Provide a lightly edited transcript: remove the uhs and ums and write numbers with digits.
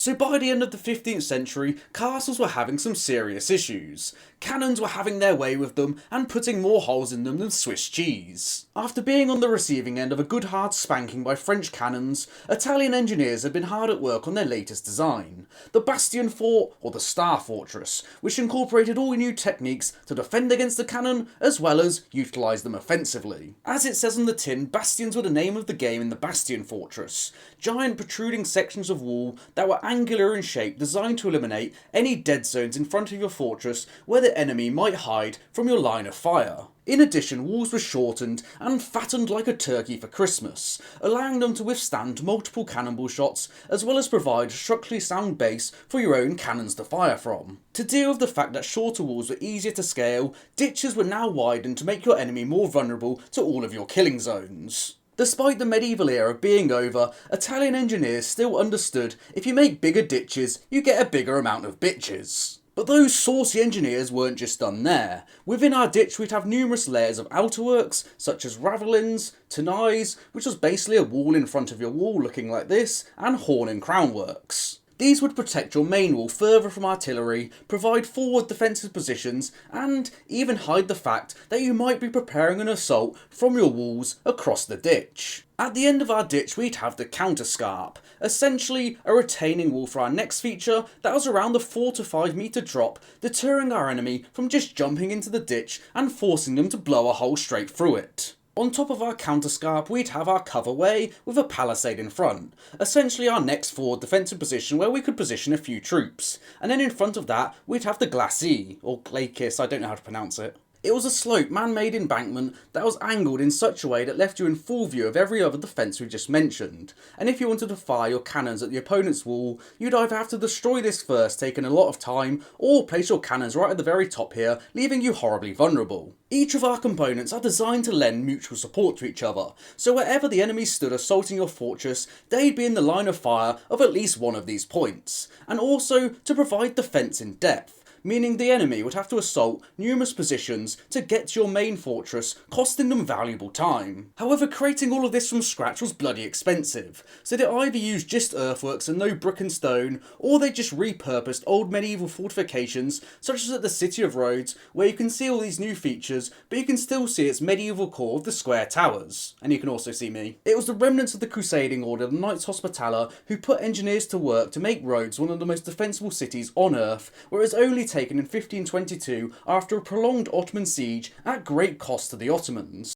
So by the end of the 15th century, castles were having some serious issues. Cannons were having their way with them and putting more holes in them than Swiss cheese. After being on the receiving end of a good hard spanking by French cannons, Italian engineers had been hard at work on their latest design, the Bastion fort, or the Star Fortress, which incorporated all new techniques to defend against the cannon as well as utilise them offensively. As it says on the tin, bastions were the name of the game in the Bastion Fortress, giant protruding sections of wall that were angular in shape, designed to eliminate any dead zones in front of your fortress where the enemy might hide from your line of fire. In addition, walls were shortened and fattened like a turkey for Christmas, allowing them to withstand multiple cannonball shots as well as provide a structurally sound base for your own cannons to fire from. To deal with the fact that shorter walls were easier to scale, ditches were now widened to make your enemy more vulnerable to all of your killing zones. Despite the medieval era being over, Italian engineers still understood if you make bigger ditches, you get a bigger amount of bitches. But those saucy engineers weren't just done there. Within our ditch we'd have numerous layers of outerworks, such as ravelins, tenailles, which was basically a wall in front of your wall looking like this, and horn and crown works. These would protect your main wall further from artillery, provide forward defensive positions, and even hide the fact that you might be preparing an assault from your walls across the ditch. At the end of our ditch we'd have the counterscarp, essentially a retaining wall for our next feature that was around the 4 to 5 metre drop, deterring our enemy from just jumping into the ditch and forcing them to blow a hole straight through it. On top of our counterscarp we'd have our coverway with a palisade in front, essentially our next forward defensive position where we could position a few troops, and then in front of that we'd have the glacis, or glacis, I don't know how to pronounce it. It was a slope man-made embankment that was angled in such a way that left you in full view of every other defence we just mentioned, and if you wanted to fire your cannons at the opponent's wall, you'd either have to destroy this first, taking a lot of time, or place your cannons right at the very top here, leaving you horribly vulnerable. Each of our components are designed to lend mutual support to each other, so wherever the enemy stood assaulting your fortress, they'd be in the line of fire of at least one of these points, and also to provide defence in depth, meaning the enemy would have to assault numerous positions to get to your main fortress, costing them valuable time. However, creating all of this from scratch was bloody expensive, so they either used just earthworks and no brick and stone, or they just repurposed old medieval fortifications, such as at the City of Rhodes, where you can see all these new features, but you can still see its medieval core of the square towers. And you can also see me. It was the remnants of the Crusading Order, the Knights Hospitaller, who put engineers to work to make Rhodes one of the most defensible cities on Earth, where it was only taken in 1522 after a prolonged Ottoman siege at great cost to the Ottomans.